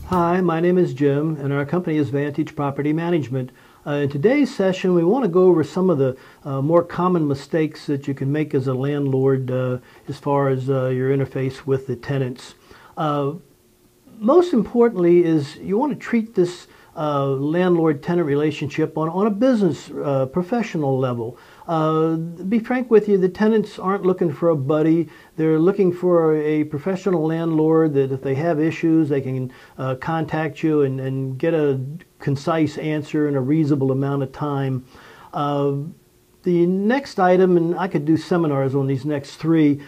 Hi, my name is Jim, and our company is Vantage Property Management. In today's session, we want to go over some of the more common mistakes that you can make as a landlord as far as your interface with the tenants. Most importantly is you want to treat this landlord-tenant relationship on a business, professional level. Be frank with you, the tenants aren't looking for a buddy. They're looking for a professional landlord that if they have issues, they can contact you and get a concise answer in a reasonable amount of time. The next item, and I could do seminars on these next three,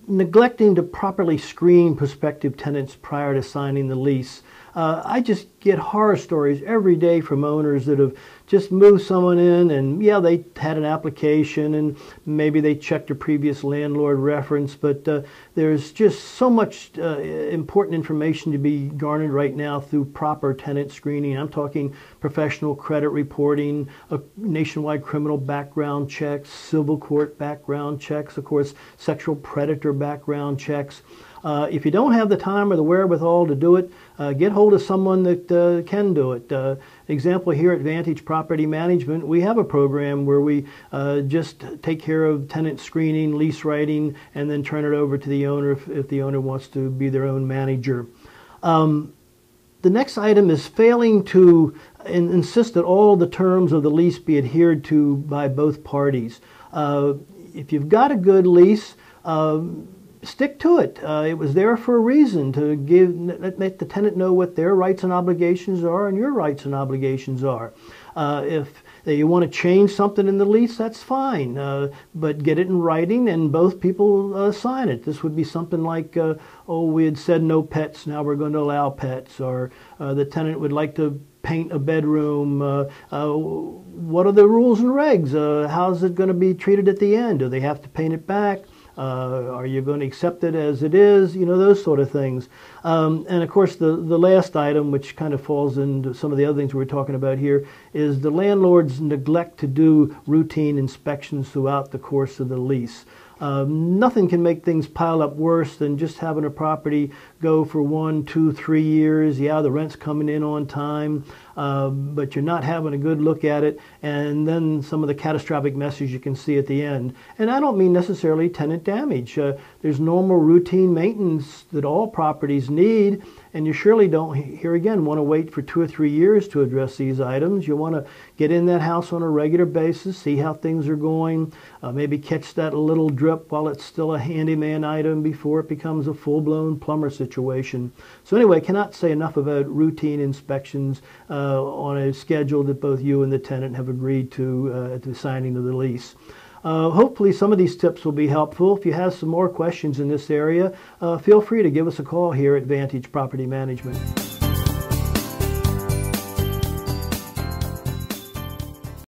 neglecting to properly screen prospective tenants prior to signing the lease. I just get horror stories every day from owners that have just moved someone in, and yeah, they had an application and maybe they checked a previous landlord reference, but there's just so much important information to be garnered right now through proper tenant screening. I'm talking professional credit reporting, nationwide criminal background checks, civil court background checks, of course, sexual predator background checks. If you don't have the time or the wherewithal to do it, get hold of someone that can do it. Example here at Vantage Property Management, we have a program where we just take care of tenant screening, lease writing, and then turn it over to the owner if the owner wants to be their own manager. The next item is failing to insist that all the terms of the lease be adhered to by both parties. If you've got a good lease, stick to it. It was there for a reason, to let the tenant know what their rights and obligations are and your rights and obligations are. If you want to change something in the lease, that's fine, but get it in writing and both people sign it. This would be something like, oh, we had said no pets, now we're going to allow pets, or the tenant would like to paint a bedroom. What are the rules and regs? How's it going to be treated at the end? Do they have to paint it back? Are you going to accept it as it is? You know, those sort of things. And of course, the last item, which kind of falls into some of the other things we're talking about here, is the landlord's neglect to do routine inspections throughout the course of the lease. Nothing can make things pile up worse than just having a property go for 1, 2, 3 years. Yeah, the rent's coming in on time, but you're not having a good look at it, and then some of the catastrophic messes you can see at the end. And I don't mean necessarily tenant damage. There's normal routine maintenance that all properties need, and you surely don't, here again, want to wait for 2 or 3 years to address these items. You want to get in that house on a regular basis, see how things are going, maybe catch that little drip while it's still a handyman item before it becomes a full-blown plumber situation. So anyway, I cannot say enough about routine inspections on a schedule that both you and the tenant have agreed to at the signing of the lease. Hopefully some of these tips will be helpful. If you have some more questions in this area, feel free to give us a call here at Vantage Property Management.